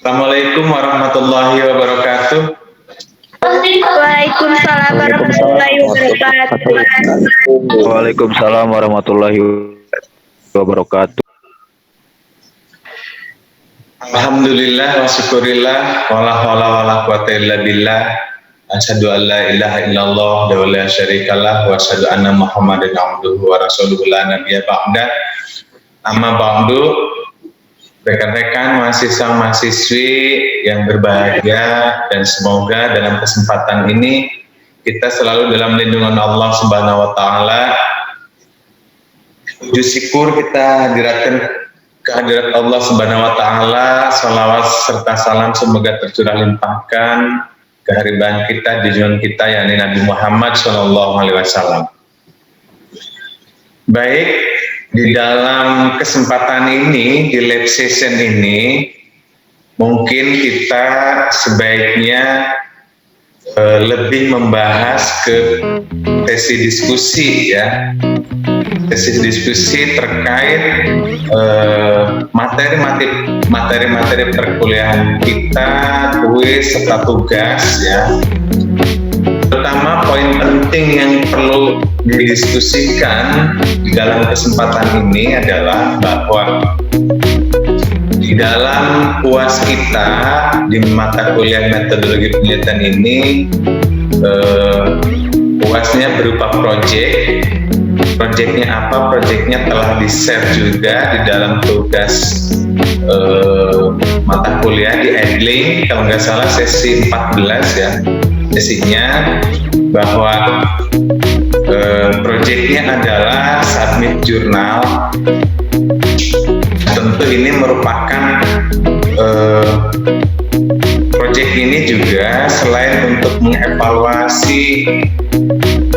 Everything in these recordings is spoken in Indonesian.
Assalamualaikum warahmatullahi wabarakatuh. Waalaikumsalam warahmatullahi wabarakatuh. Waalaikumsalam warahmatullahi wabarakatuh. Alhamdulillah wa syukurillah wala haula wala quwata illa billah. Asyhadu an la ilaha illallah wa la syarikalah wa asyhadu anna Muhammadan abduhu wa rasuluhu la nabiyya ba'da. Amma ba'du. Rekan-rekan mahasiswa-mahasiswi yang berbahagia, dan semoga dalam kesempatan ini kita selalu dalam lindungan Allah Subhanahu wa taala. Puji syukur kita hadirkan kehadirat Allah Subhanahu wa taala, salawat serta salam semoga tercurah limpahkan kehadiran kita di junjungan kita yakni Nabi Muhammad SAW. Baik, di dalam kesempatan ini, di live session ini, mungkin kita sebaiknya lebih membahas ke sesi diskusi ya, sesi diskusi terkait materi-materi perkuliahan kita, kuis serta tugas ya. Terutama poin penting yang perlu didiskusikan di dalam kesempatan ini adalah bahwa di dalam UAS kita di mata kuliah metodologi penelitian ini, UASnya berupa proyek. Proyeknya apa? Proyeknya telah di-share juga di dalam tugas mata kuliah di Edling, kalau nggak salah sesi 14 ya. Sesinya bahwa proyeknya adalah submit jurnal. Tentu ini merupakan proyek ini juga selain untuk mengevaluasi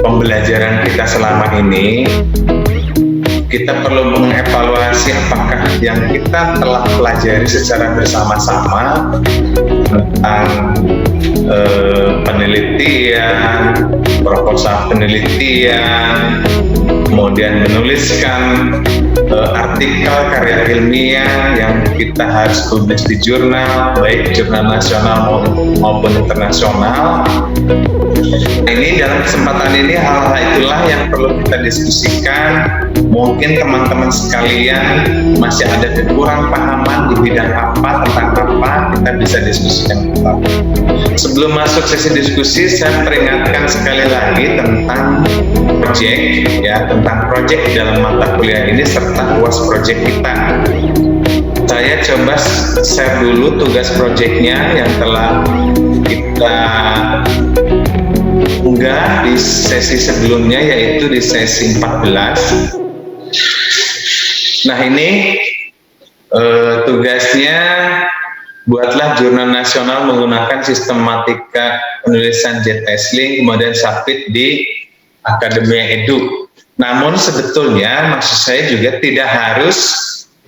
pembelajaran kita selama ini, kita perlu mengevaluasi apakah yang kita telah pelajari secara bersama-sama tentang penelitian, proposal penelitian, kemudian menuliskan artikel karya ilmiah yang kita harus publish di jurnal, baik jurnal nasional maupun internasional. Ini dalam kesempatan ini hal-hal itulah yang perlu kita diskusikan. Mungkin teman-teman sekalian masih ada kekurang pahaman di bidang apa, tentang apa, kita bisa diskusikan kembali. Sebelum masuk sesi diskusi, saya peringatkan sekali lagi tentang proyek ya, tentang proyek di dalam mata kuliah ini serta UAS proyek kita. Saya coba share dulu tugas proyeknya yang telah kita unggah di sesi sebelumnya, yaitu di sesi 14. Nah ini tugasnya, buatlah jurnal nasional menggunakan sistematika penulisan JTSLink, kemudian submit di Akademia Edu. Namun sebetulnya maksud saya juga tidak harus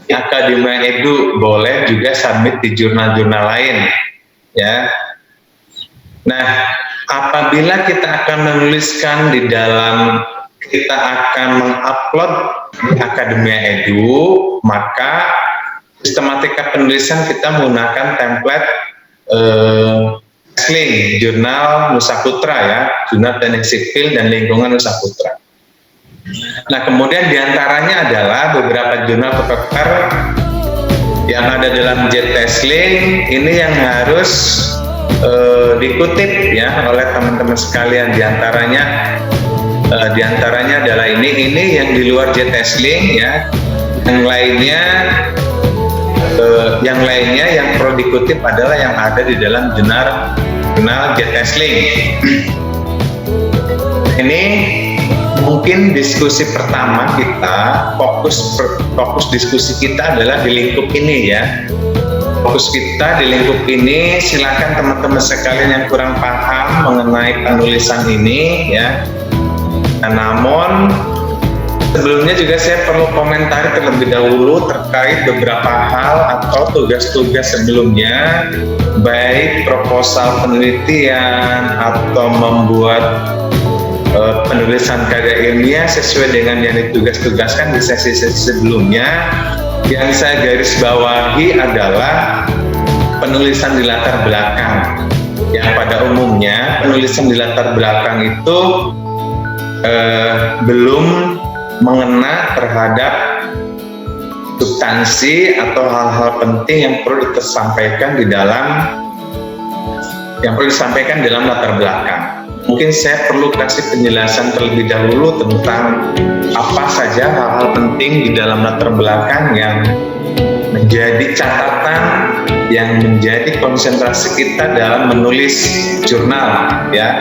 di Akademia Edu, boleh juga submit di jurnal-jurnal lain ya. Nah, apabila kita akan menuliskan di dalam, kita akan mengupload di Akademia Edu, maka sistematika penulisan kita menggunakan template SLINK, Jurnal Nusa Putra ya, Jurnal Teknik Sipil dan Lingkungan Nusa Putra. Nah, kemudian diantaranya adalah beberapa jurnal paper yang ada dalam JTSLink ini yang harus dikutip ya oleh teman-teman sekalian. Diantaranya adalah ini yang di luar JTSLink ya. Yang lainnya yang perlu dikutip adalah yang ada di dalam jurnal JTSLink. Ini mungkin diskusi pertama kita, fokus diskusi kita adalah di lingkup ini ya. Fokus kita di lingkup ini, silakan teman-teman sekalian yang kurang paham mengenai penulisan ini ya. Nah, namun sebelumnya juga saya perlu komentari terlebih dahulu terkait beberapa hal atau tugas-tugas sebelumnya, baik proposal penelitian atau membuat penulisan karya ilmiah sesuai dengan yang ditugas-tugaskan di sesi-sesi sebelumnya. Yang saya garis bawahi adalah penulisan di latar belakang. Yang pada umumnya penulisan di latar belakang itu belum mengena terhadap substansi atau hal-hal penting yang perlu disampaikan dalam latar belakang. Mungkin saya perlu kasih penjelasan terlebih dahulu tentang apa saja hal-hal penting di dalam latar belakang yang menjadi catatan, yang menjadi konsentrasi kita dalam menulis jurnal, ya.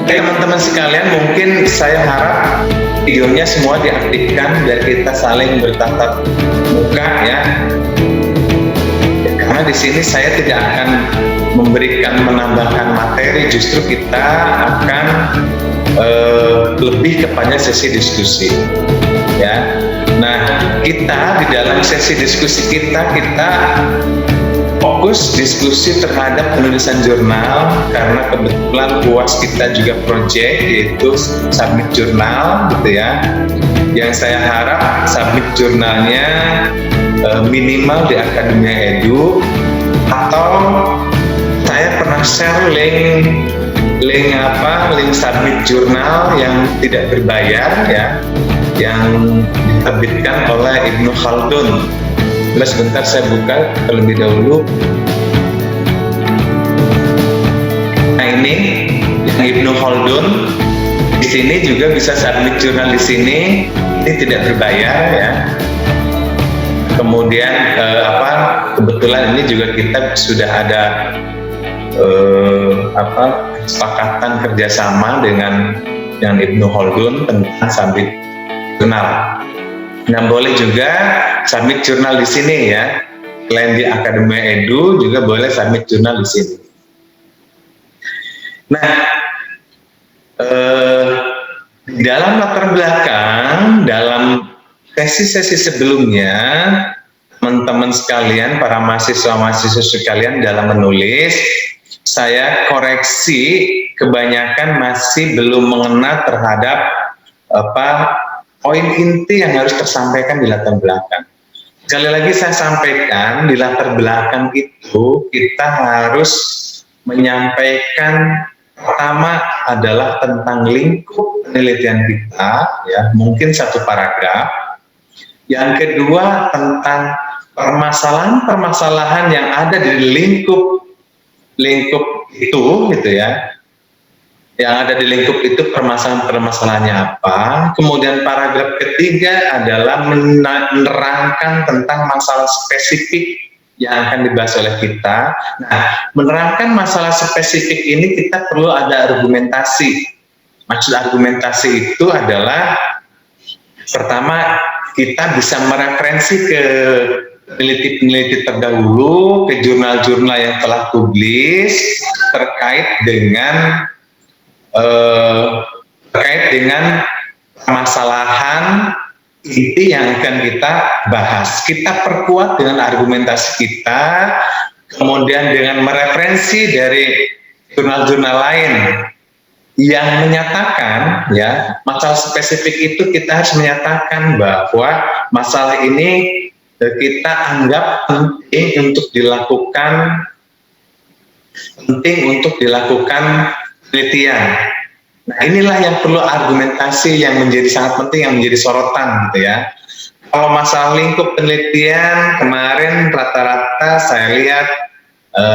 Teman-teman sekalian, mungkin saya harap videonya semua diaktifkan biar kita saling bertatap muka, ya. Karena di sini saya tidak akan menambahkan materi, justru kita akan lebih kepada sesi diskusi, ya. Nah, kita di dalam sesi diskusi kita fokus diskusi terhadap penulisan jurnal, karena kebetulan UAS kita juga project, yaitu submit jurnal, gitu ya. Yang saya harap submit jurnalnya minimal di Akademia Edu, atau saya pernah share link submit jurnal yang tidak berbayar, ya, yang diterbitkan oleh Ibnu Khaldun. Sebentar saya buka terlebih dahulu. Nah, ini yang Ibnu Khaldun. Di sini juga bisa submit jurnal di sini. Ini tidak berbayar, ya. Kemudian kebetulan ini juga kita sudah ada kesepakatan kerjasama dengan Ibnu Khaldun tentang submit jurnal. Nah, boleh juga submit jurnal di sini, ya. Selain di Akademia Edu juga boleh submit jurnal di sini. Nah, di dalam latar belakang, dalam sesi-sesi sebelumnya, teman-teman sekalian, para mahasiswa-mahasiswa sekalian dalam menulis, saya koreksi kebanyakan masih belum mengena terhadap poin inti yang harus tersampaikan di latar belakang. Sekali lagi saya sampaikan, di latar belakang itu kita harus menyampaikan, pertama adalah tentang lingkup penelitian kita, ya, mungkin satu paragraf. Yang kedua tentang permasalahan-permasalahan yang ada di lingkup itu, gitu ya. Yang ada di lingkup itu permasalahan-permasalahannya apa. Kemudian paragraf ketiga adalah menerangkan tentang masalah spesifik yang akan dibahas oleh kita. Nah, menerangkan masalah spesifik ini kita perlu ada argumentasi. Maksud argumentasi itu adalah, pertama, kita bisa mereferensi ke peneliti-peneliti terdahulu, ke jurnal-jurnal yang telah publis terkait dengan permasalahan inti yang akan kita bahas. Kita perkuat dengan argumentasi kita, kemudian dengan mereferensi dari jurnal-jurnal lain yang menyatakan, ya, masalah spesifik itu kita harus menyatakan bahwa masalah ini kita anggap penting untuk dilakukan penelitian. Nah, inilah yang perlu argumentasi yang menjadi sangat penting, yang menjadi sorotan, gitu ya. Kalau masalah lingkup penelitian kemarin rata-rata saya lihat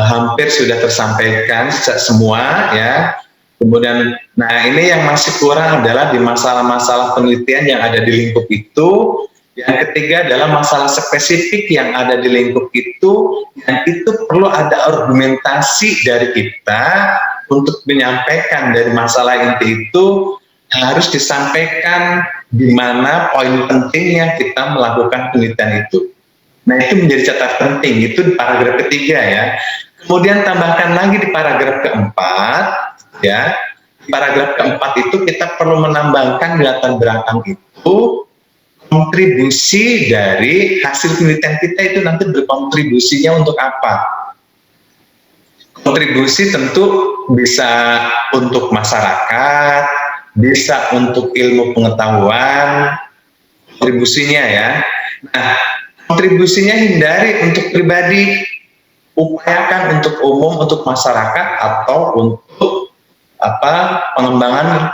hampir sudah tersampaikan semua, ya. Kemudian, nah, ini yang masih kurang adalah di masalah-masalah penelitian yang ada di lingkup itu. Yang ketiga adalah masalah spesifik yang ada di lingkup itu, yang itu perlu ada argumentasi dari kita untuk menyampaikan dari masalah inti itu, harus disampaikan di mana poin pentingnya kita melakukan penelitian itu. Nah, itu menjadi catatan penting, itu di paragraf ketiga, ya. Kemudian tambahkan lagi di paragraf keempat, ya. Di paragraf keempat itu kita perlu menambahkan di latar belakang itu kontribusi dari hasil penelitian kita itu nanti berkontribusinya untuk apa. Kontribusi tentu bisa untuk masyarakat, bisa untuk ilmu pengetahuan, kontribusinya, ya. Nah, kontribusinya hindari untuk pribadi, upayakan untuk umum, untuk masyarakat, atau untuk pengembangan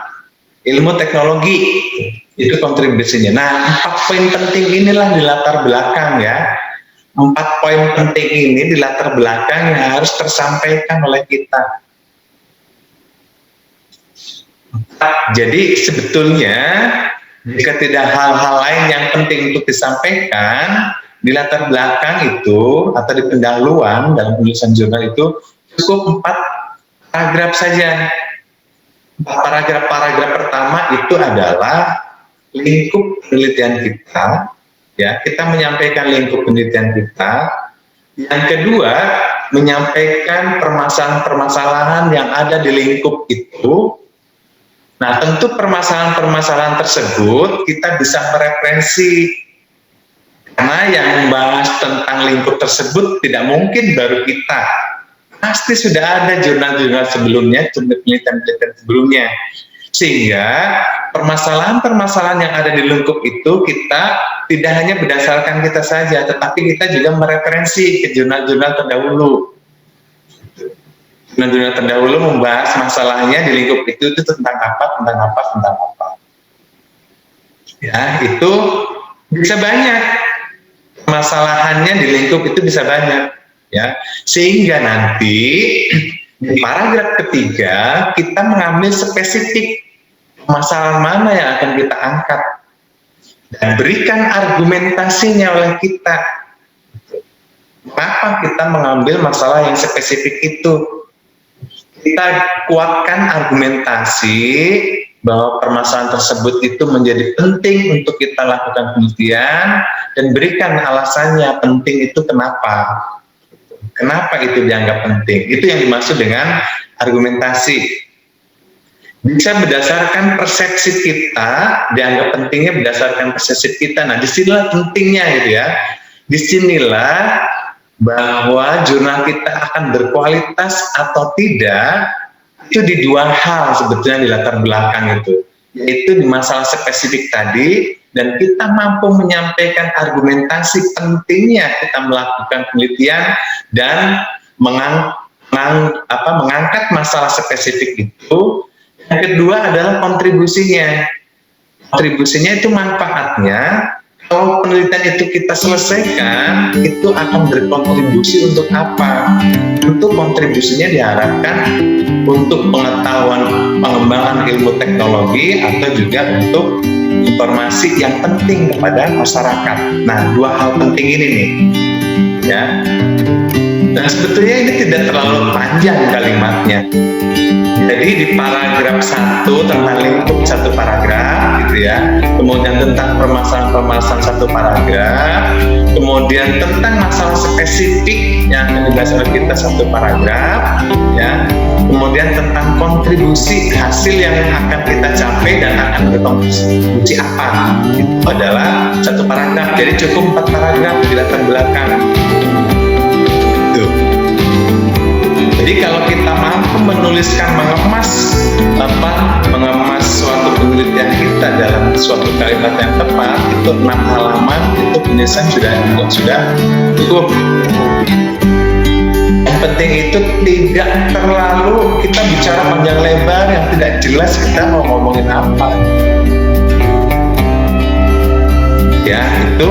ilmu teknologi. Itu kontribusinya. Nah, 4 poin penting inilah di latar belakang ya. 4 poin penting ini di latar belakang yang harus tersampaikan oleh kita. Jadi sebetulnya jika tidak hal-hal lain yang penting untuk disampaikan di latar belakang itu atau di pendahuluan dalam penulisan jurnal itu cukup 4 paragraf saja. Paragraf pertama itu adalah lingkup penelitian kita, ya, kita menyampaikan lingkup penelitian kita. Yang kedua, menyampaikan permasalahan-permasalahan yang ada di lingkup itu. Nah, tentu permasalahan-permasalahan tersebut kita bisa mereferensi, karena yang membahas tentang lingkup tersebut tidak mungkin baru kita. Pasti sudah ada jurnal-jurnal sebelumnya, penelitian-penelitian sebelumnya. Sehingga permasalahan-permasalahan yang ada di lingkup itu kita tidak hanya berdasarkan kita saja, tetapi kita juga mereferensi ke jurnal-jurnal terdahulu. Jurnal-jurnal terdahulu membahas masalahnya di lingkup itu tentang apa. Ya, itu bisa banyak. Permasalahannya di lingkup itu bisa banyak. Ya, sehingga nanti di paragraf ketiga kita mengambil spesifik masalah mana yang akan kita angkat dan berikan argumentasinya oleh kita. Kenapa kita mengambil masalah yang spesifik itu? Kita kuatkan argumentasi bahwa permasalahan tersebut itu menjadi penting untuk kita lakukan penelitian dan berikan alasannya penting itu kenapa. Kenapa itu dianggap penting? Itu yang dimaksud dengan argumentasi. Bisa berdasarkan persepsi kita, dianggap pentingnya berdasarkan persepsi kita. Nah, disinilah pentingnya gitu ya. Disinilah bahwa jurnal kita akan berkualitas atau tidak, itu di 2 hal sebetulnya di latar belakang itu. Yaitu di masalah spesifik tadi, dan kita mampu menyampaikan argumentasi pentingnya kita melakukan penelitian dan mengangkat masalah spesifik itu. Yang kedua adalah kontribusinya. Kontribusinya itu manfaatnya, kalau penelitian itu kita selesaikan, itu akan berkontribusi untuk apa? Untuk kontribusinya diharapkan untuk pengetahuan pengembangan ilmu teknologi atau juga untuk informasi yang penting kepada masyarakat. Nah, 2 hal penting ini nih, ya. Dan sebetulnya ini tidak terlalu panjang kalimatnya. Jadi di paragraf 1 tentang lingkup 1 paragraf gitu ya, kemudian tentang permasalahan-permasalahan 1 paragraf, kemudian tentang masalah spesifik yang akan dibahas oleh kita 1 paragraf, ya, kemudian tentang kontribusi hasil yang akan kita capai dan akan berkontribusi apa, itu adalah 1 paragraf. Jadi cukup 4 paragraf di latar belakang. Jadi kalau kita mampu menuliskan, mengemas suatu penelitian kita dalam suatu kalimat yang tepat, itu 6 halaman, itu penulisan sudah cukup. Yang penting itu tidak terlalu kita bicara panjang lebar yang tidak jelas kita mau ngomongin apa. Ya, itu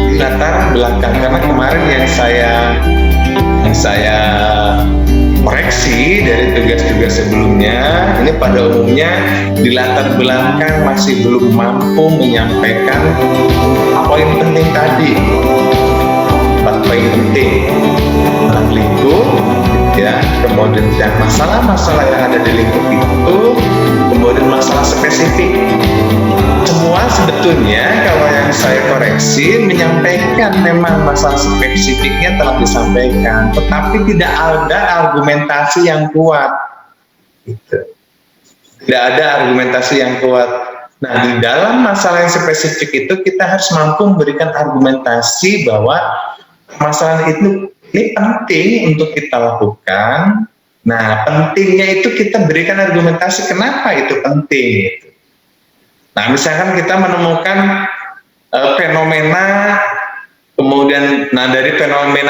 di latar belakang. Karena kemarin yang saya koreksi dari tugas-tugas sebelumnya, ini pada umumnya di latar belakang masih belum mampu menyampaikan poin penting tadi. 4 poin penting tentang lingkup, ya, kemudian masalah-masalah yang ada di lingkup itu, kemudian masalah spesifik. Semua sebetulnya kalau yang saya koreksi menyampaikan memang masalah spesifiknya telah disampaikan, tetapi tidak ada argumentasi yang kuat. Gitu. Tidak ada argumentasi yang kuat. Nah, di dalam masalah yang spesifik itu kita harus mampu memberikan argumentasi bahwa masalah itu ini penting untuk kita lakukan. Nah, pentingnya itu kita berikan argumentasi kenapa itu penting. Nah, misalkan kita menemukan fenomena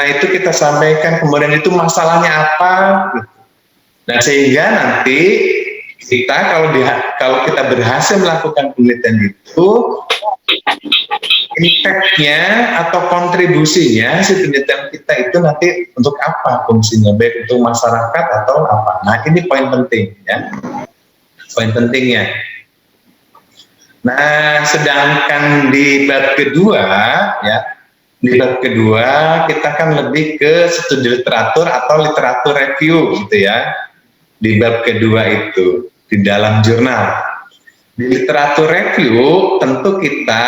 itu kita sampaikan, kemudian itu masalahnya apa, gitu. Nah, sehingga nanti kita kalau kita berhasil melakukan penelitian itu, impact-nya atau kontribusinya si penelitian kita itu nanti untuk apa fungsinya, baik untuk masyarakat atau apa. Nah, ini poin penting ya, poin pentingnya. Nah, sedangkan di bab kedua ya, di bab kedua kita kan lebih ke studi literatur atau literatur review gitu ya. Di bab kedua itu di dalam jurnal. Di literatur review tentu kita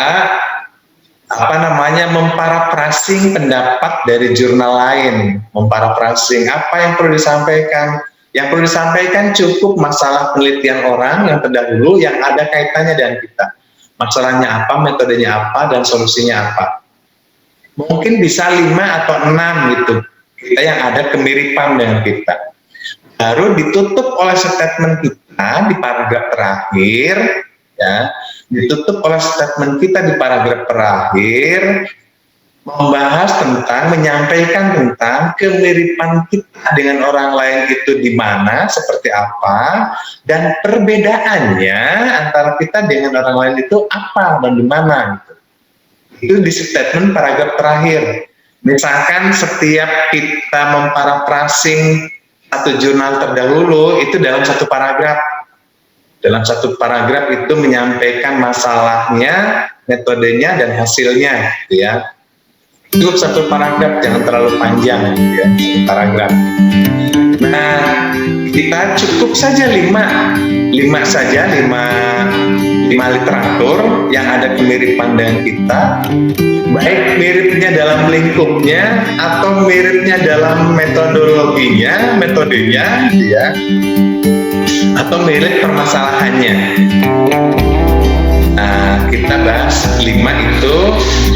memparafrasing pendapat dari jurnal lain, memparafrasing apa yang perlu disampaikan. Yang perlu disampaikan cukup masalah penelitian orang yang terdahulu yang ada kaitannya dengan kita. Masalahnya apa, metodenya apa, dan solusinya apa. Mungkin bisa 5 atau 6 gitu. Kita yang ada kemiripan dengan kita. Baru ditutup oleh statement kita di paragraf terakhir, ya, ditutup oleh statement kita di paragraf terakhir, menyampaikan tentang kemiripan kita dengan orang lain itu di mana, seperti apa, dan perbedaannya antara kita dengan orang lain itu apa dan di mana. Gitu. Itu di statement paragraf terakhir. Misalkan setiap kita memparafrasing satu jurnal terdahulu itu dalam satu paragraf. Dalam satu paragraf itu menyampaikan masalahnya, metodenya, dan hasilnya, gitu ya. Cukup satu paragraf, jangan terlalu panjang, gitu ya, satu paragraf. Nah, kita cukup saja 5 literatur yang ada kemiripan dengan kita, baik miripnya dalam lingkupnya atau miripnya dalam metodenya, gitu ya, atau mirip permasalahannya. Nah, kita bahas 5 itu.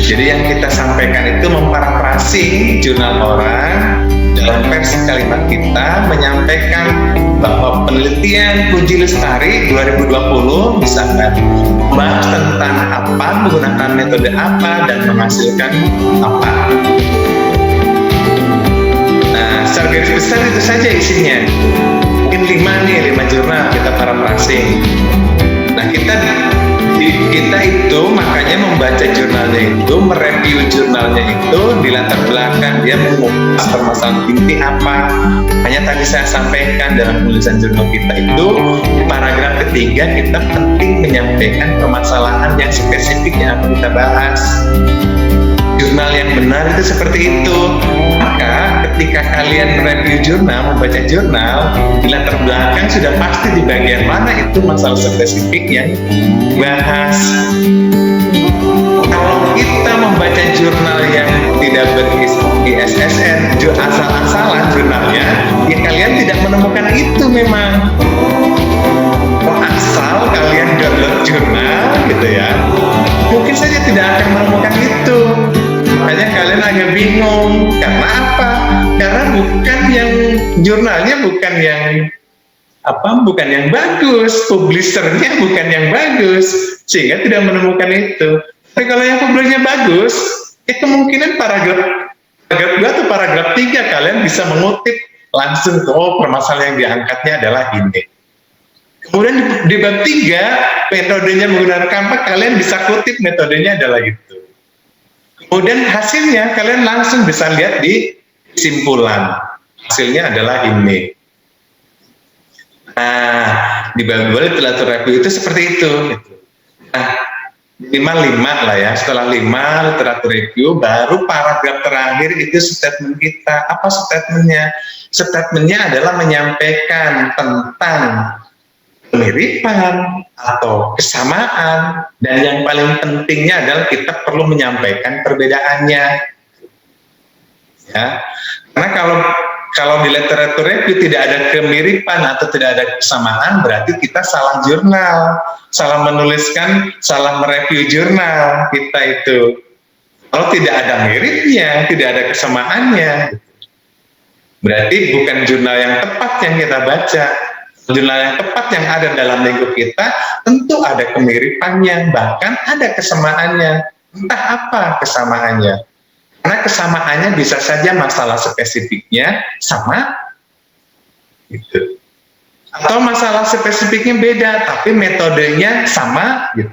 Jadi yang kita sampaikan itu memparafrasing jurnal orang dalam versi kalimat kita, menyampaikan bahwa penelitian Puji Lestari 2020 misalkan membahas tentang apa, menggunakan metode apa, dan menghasilkan apa. Nah, secara garis besar itu saja isinya. Mungkin 5 jurnal kita parafrasing. Nah, kita itu makanya membaca jurnalnya itu, mereview jurnalnya itu di latar belakang dia mengupas permasalahan inti apa. Hanya tadi saya sampaikan dalam penulisan jurnal kita itu di paragraf ketiga kita penting menyampaikan permasalahan yang spesifik yang akan kita bahas. Jurnal yang benar itu seperti itu. Maka ketika kalian mereview jurnal, membaca jurnal, di latar belakang sudah pasti di bagian mana itu masalah spesifik yang dibahas. Kalau kita membaca jurnal yang tidak ber-ISSN, asal-asalan jurnalnya, ya kalian tidak menemukan itu memang. Asal kalian download jurnal gitu ya, mungkin saja tidak akan menemukan itu. Makanya kalian agak bingung. Karena apa? Karena jurnalnya bukan yang bagus, publishernya bukan yang bagus, sehingga tidak menemukan itu. Tapi kalau yang publishernya bagus, ya kemungkinan paragraf 2 atau paragraf 3 kalian bisa mengutip langsung ke permasalahan yang diangkatnya adalah ini. Kemudian di bab 3, metodenya menggunakan apa, kalian bisa kutip metodenya adalah itu. Kemudian hasilnya kalian langsung bisa lihat di kesimpulan. Hasilnya adalah ini. Nah, di bab 2 literatur review itu seperti itu. Nah, 5 lah ya. Setelah 5 literatur review, baru paragraf terakhir itu statement kita. Apa statementnya? Statementnya adalah menyampaikan tentang kemiripan atau kesamaan, dan yang paling pentingnya adalah kita perlu menyampaikan perbedaannya. Ya, karena kalau di literatur review tidak ada kemiripan atau tidak ada kesamaan, berarti kita salah jurnal, salah menuliskan, salah mereview jurnal kita itu. Kalau tidak ada miripnya, tidak ada kesamaannya, berarti bukan jurnal yang tepat yang kita baca. Jurnal yang tepat yang ada dalam lingkup kita tentu ada kemiripannya, bahkan ada kesamaannya. Entah apa kesamaannya. Karena kesamaannya bisa saja masalah spesifiknya sama, gitu. Atau masalah spesifiknya beda, tapi metodenya sama, gitu.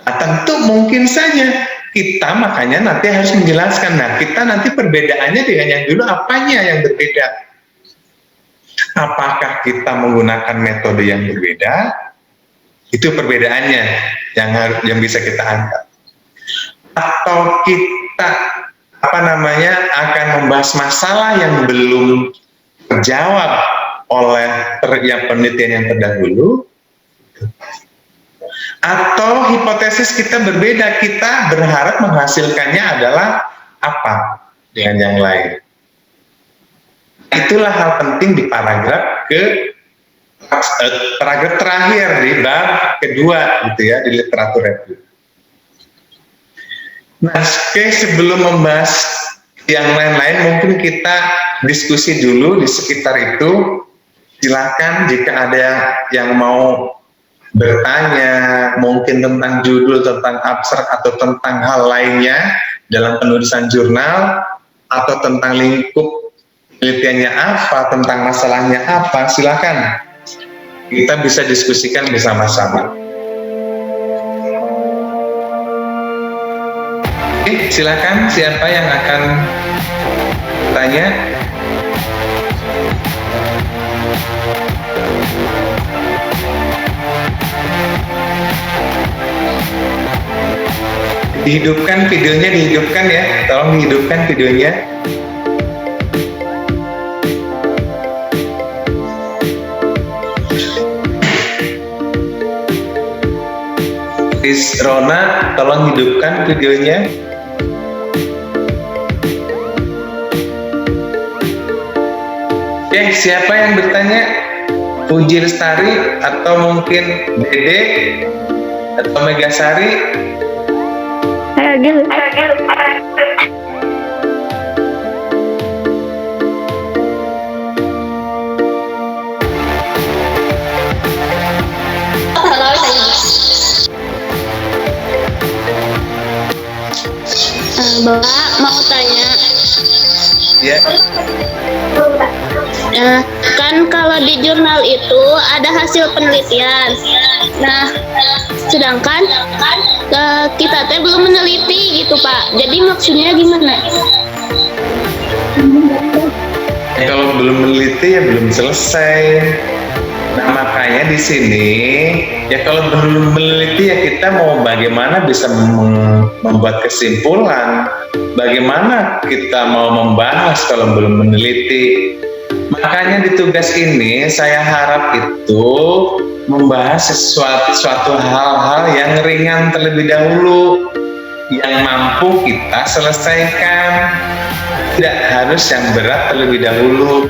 Nah, tentu mungkin saja kita makanya nanti harus menjelaskan. Nah, kita nanti perbedaannya dengan yang dulu apanya yang berbeda? Apakah kita menggunakan metode yang berbeda? Itu perbedaannya yang bisa kita angkat. Atau kita akan membahas masalah yang belum terjawab oleh penelitian yang terdahulu, atau hipotesis kita berbeda, kita berharap menghasilkannya adalah apa dengan yang lain. Itulah hal penting di paragraf terakhir di bab kedua, gitu ya, di literatur review. Nah, sebelum membahas yang lain-lain, mungkin kita diskusi dulu di sekitar itu. Silakan jika ada yang mau bertanya, mungkin tentang judul, tentang abstrak, atau tentang hal lainnya dalam penulisan jurnal, atau tentang lingkup penelitiannya apa, tentang masalahnya apa, silakan. Kita bisa diskusikan bersama-sama. Oke, silakan siapa yang akan tanya. Dihidupkan videonya, dihidupkan ya, tolong dihidupkan videonya. Miss Rona, tolong hidupkan videonya. Oke, siapa yang bertanya? Puji Lestari, atau mungkin Dede, atau Megasari? Ayo, Bapak mau tanya. Ya. Kan kalau di jurnal itu ada hasil penelitian. Nah, sedangkan kita teh belum meneliti gitu, Pak. Jadi maksudnya gimana? Kalau belum meneliti ya belum selesai. Nah, makanya di sini ya kalau belum meneliti ya kita mau bagaimana bisa membuat kesimpulan, bagaimana kita mau membahas kalau belum meneliti. Makanya di tugas ini saya harap itu membahas suatu hal-hal yang ringan terlebih dahulu, yang mampu kita selesaikan. Tidak harus yang berat terlebih dahulu.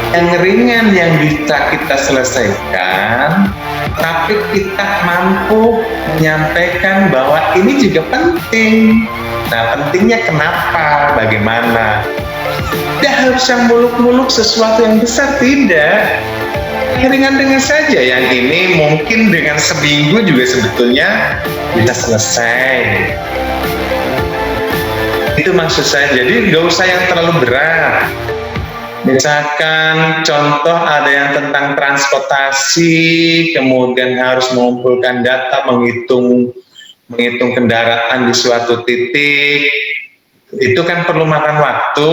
Yang ringan yang bisa kita selesaikan, tapi kita mampu menyampaikan bahwa ini juga penting. Nah, pentingnya kenapa, bagaimana. Tidak harus yang muluk-muluk sesuatu yang besar, tidak. Ringan-ringan saja, yang ini mungkin dengan seminggu juga sebetulnya bisa selesai. Itu maksud saya, jadi nggak usah yang terlalu berat. Misalkan contoh ada yang tentang transportasi, kemudian harus mengumpulkan data, menghitung kendaraan di suatu titik, itu kan perlu makan waktu.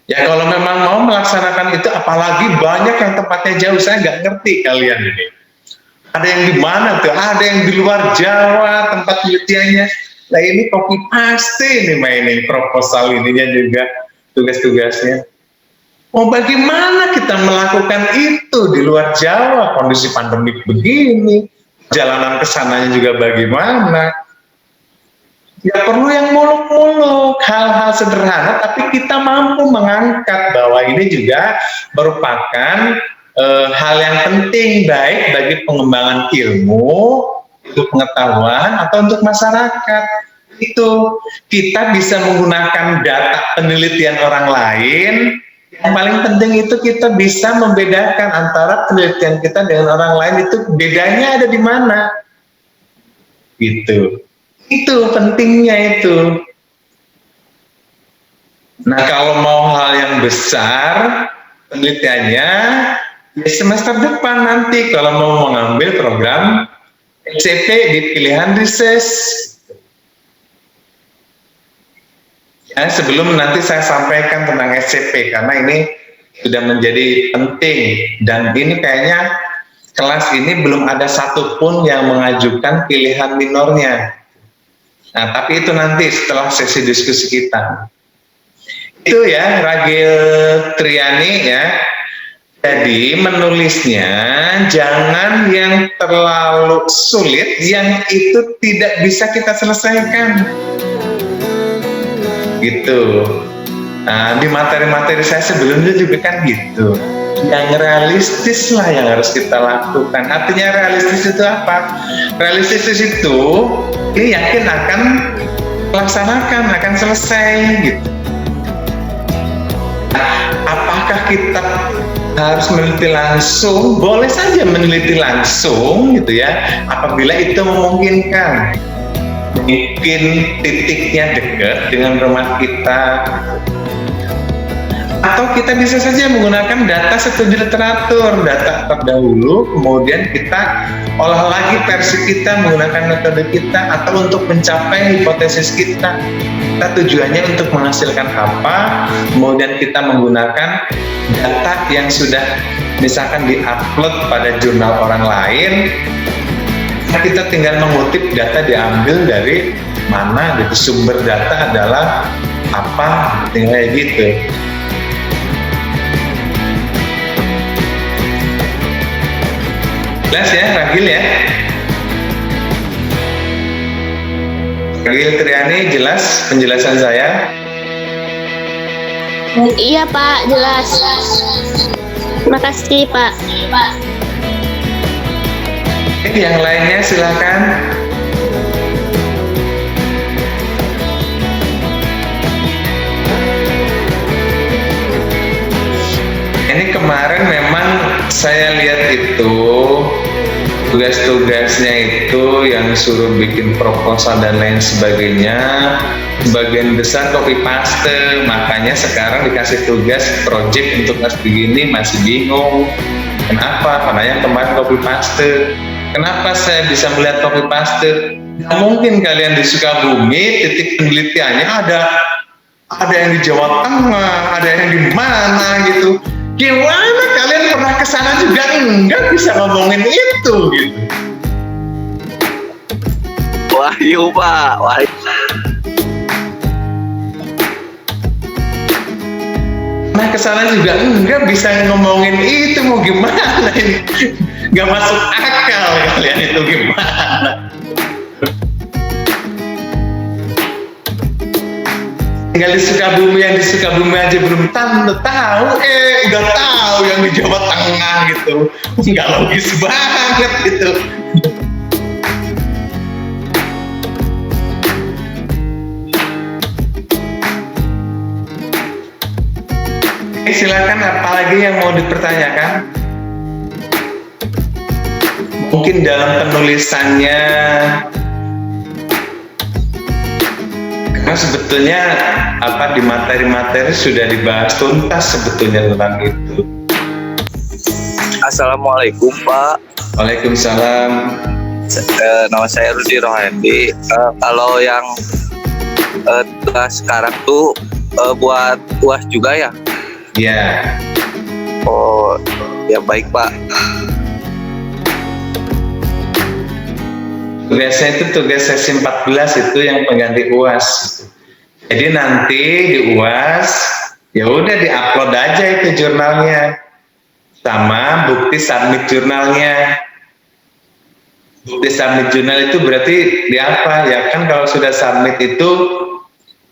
Ya kalau memang mau melaksanakan itu, apalagi banyak yang tempatnya jauh, saya nggak ngerti kalian ini. Ada yang di mana tuh? Ada yang di luar Jawa tempat penelitiannya. Nah ini copy paste ini mainin proposal ininya juga, tugas-tugasnya. Oh bagaimana kita melakukan itu di luar Jawa, kondisi pandemik begini, jalanan kesananya juga bagaimana. Ya perlu yang muluk-muluk, hal-hal sederhana, tapi kita mampu mengangkat bahwa ini juga merupakan hal yang penting, baik bagi pengembangan ilmu, untuk pengetahuan, atau untuk masyarakat. Itu kita bisa menggunakan data penelitian orang lain. Yang paling penting itu kita bisa membedakan antara penelitian kita dengan orang lain, itu bedanya ada di mana. Gitu. Itu pentingnya itu. Nah, kalau mau hal yang besar penelitiannya, ya semester depan nanti kalau mau mengambil program SCP di pilihan riset. Ya, sebelum nanti saya sampaikan tentang SCP karena ini sudah menjadi penting dan ini kayaknya kelas ini belum ada satupun yang mengajukan pilihan minornya. Nah, tapi itu nanti setelah sesi diskusi kita. Itu ya, Ragil Triani ya. Jadi menulisnya jangan yang terlalu sulit, yang itu tidak bisa kita selesaikan. Gitu. Nah, di materi-materi saya sebelumnya juga kan gitu. Yang realistis lah yang harus kita lakukan. Artinya realistis itu apa? Realistis itu ini yakin akan melaksanakan, akan selesai gitu. Nah, apakah kita harus meneliti langsung? Boleh saja meneliti langsung gitu ya, apabila itu memungkinkan. Mungkin titiknya dekat dengan rumah kita, atau kita bisa saja menggunakan data studi literatur, data terdahulu, kemudian kita olah lagi versi kita menggunakan metode kita, atau untuk mencapai hipotesis kita. Kita tujuannya untuk menghasilkan apa, kemudian kita menggunakan data yang sudah misalkan di-upload pada jurnal orang lain, kita tinggal mengutip data diambil dari mana gitu, sumber data adalah apa, tinggal gitu. Jelas ya, Ragil ya? Ragil Triani, jelas penjelasan saya? Iya Pak, jelas. Terima kasih Pak. Yang lainnya silakan. Ini kemarin memang saya lihat itu tugas-tugasnya itu yang suruh bikin proposal dan lain sebagainya, sebagian besar copy paste, makanya sekarang dikasih tugas project untuk harus begini masih bingung. Kenapa? Karena yang kemarin copy paste. Kenapa saya bisa melihat copy paste? Nggak mungkin kalian di Sukabumi titik penelitiannya ada yang di Jawa Tengah, ada yang di mana gitu. Gimana kalian pernah ke sana juga enggak bisa ngomongin itu gitu. Wahyu Pak, wahyu. Nah kesana juga enggak bisa ngomongin itu, mau gimana ini? Gak masuk akal kalian itu gimana? Tinggal di Sukabumi, yang di Sukabumi aja belum tahu, udah tahu yang di Jawa Tengah gitu. Nggak logis banget gitu. Silakan, apalagi yang mau dipertanyakan? Mungkin dalam penulisannya, karena sebetulnya di materi-materi sudah dibahas tuntas sebetulnya tentang itu. Assalamualaikum Pak. Waalaikumsalam. Nama saya Rudi Rohandi. Kalau yang tugas sekarang tuh buat UAS juga ya? Ya. Oh, ya baik Pak. Tugasnya itu tugas sesi 14 itu yang pengganti UAS. Jadi nanti di UAS ya udah diupload aja itu jurnalnya sama bukti submit jurnalnya. Bukti submit jurnal itu berarti di apa ya, kan kalau sudah submit itu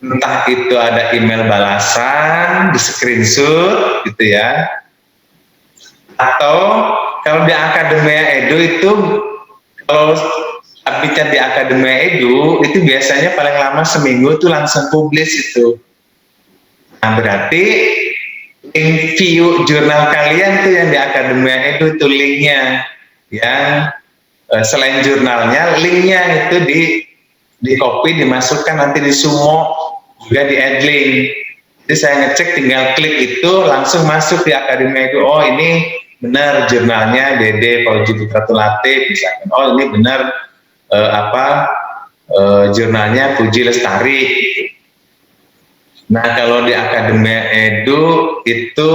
entah itu ada email balasan di screenshot gitu ya, atau kalau di Akademia Edu itu kalau submitnya di Akademia Edu itu biasanya paling lama seminggu tuh langsung publish itu. Nah berarti link view jurnal kalian tuh yang di Akademia Edu itu linknya, yang selain jurnalnya linknya itu di copy, dimasukkan nanti di Sumo, juga di Edlink. Jadi saya ngecek, tinggal klik itu langsung masuk di Akademi Edu. Oh ini benar jurnalnya Dede Fauzi Putratulate, misalkan. Oh ini benar jurnalnya Puji Lestari. Nah kalau di Akademi Edu itu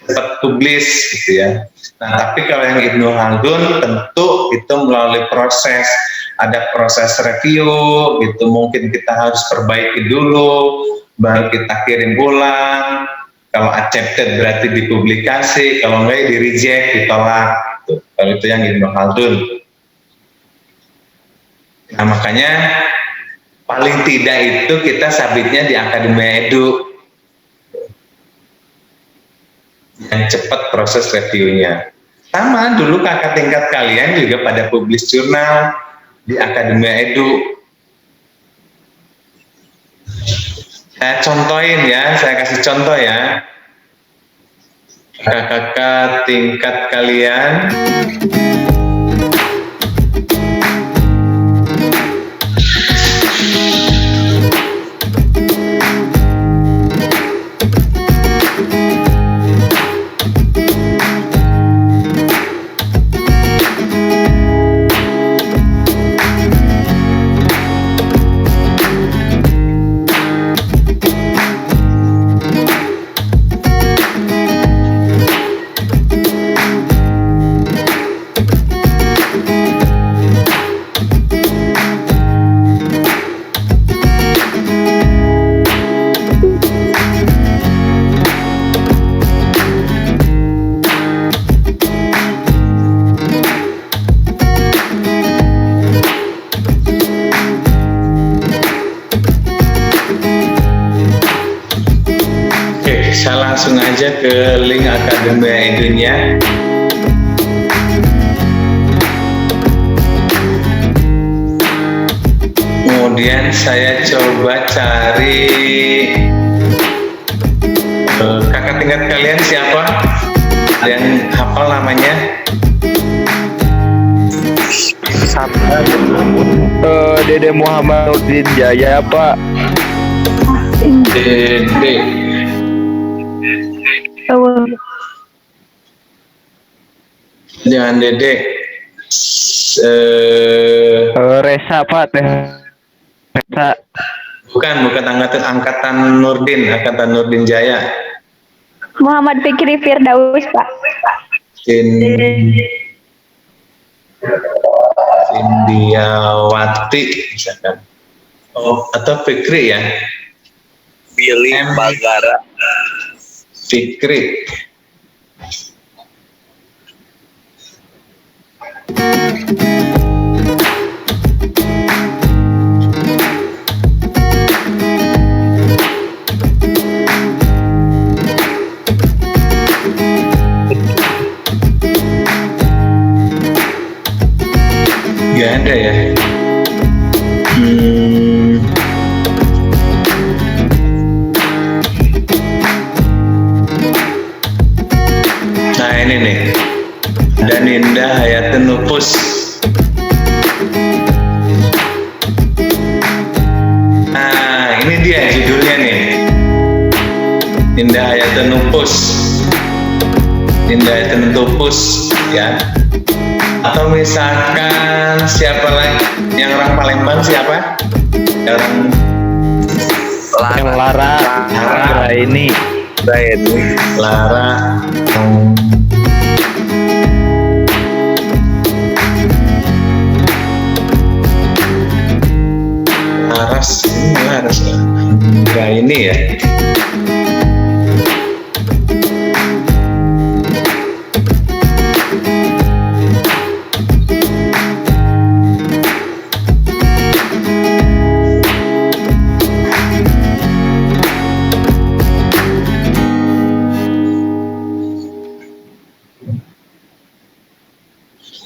cepat publis gitu ya. Nah tapi kalau yang Ibnu Khaldun tentu itu melalui proses, ada proses review gitu, mungkin kita harus perbaiki dulu, baru kita kirim ulang. Kalau accepted berarti dipublikasi, kalau enggak di reject, ditolak gitu. Kalau itu yang Ibnu Khaldun. Nah makanya paling tidak itu kita sabitnya di Akademi Edu yang cepat proses reviewnya. Sama dulu kakak tingkat kalian juga pada publish jurnal di Akademi Edu. Saya contohin ya, saya kasih contoh ya. Kakak tingkat kalian saya langsung aja ke link Akademi Edu-nya. Kemudian saya coba cari kakak tingkat kalian siapa? Ada yang hafal namanya? Dede Muhammad Nurdin Jaya, Pak. Dede. Jangan Dede. Resa, Pak. Resa. Bukan angkatan Nurdin Jaya. Muhammad Fikri Firdaus, Pak. Indiawati misalkan. Oh, atau Fikri ya? Billy Bagara. Fikri. Gak ada ya. Nah ini nih, dan Indah Hayatun Nufus. Nah ini dia judulnya nih, Indah Hayatun Nufus. Indah Hayatun Nufus ya. Atau misalkan siapa lagi yang orang Palembang siapa? Yang Lara ini. Lara. Laras enggak ini ya.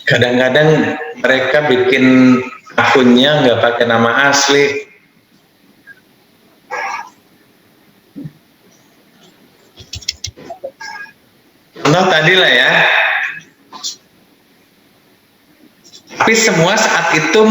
Kadang-kadang mereka bikin akunnya nggak pakai nama asli. Contoh tadi lah ya. Tapi semua saat itu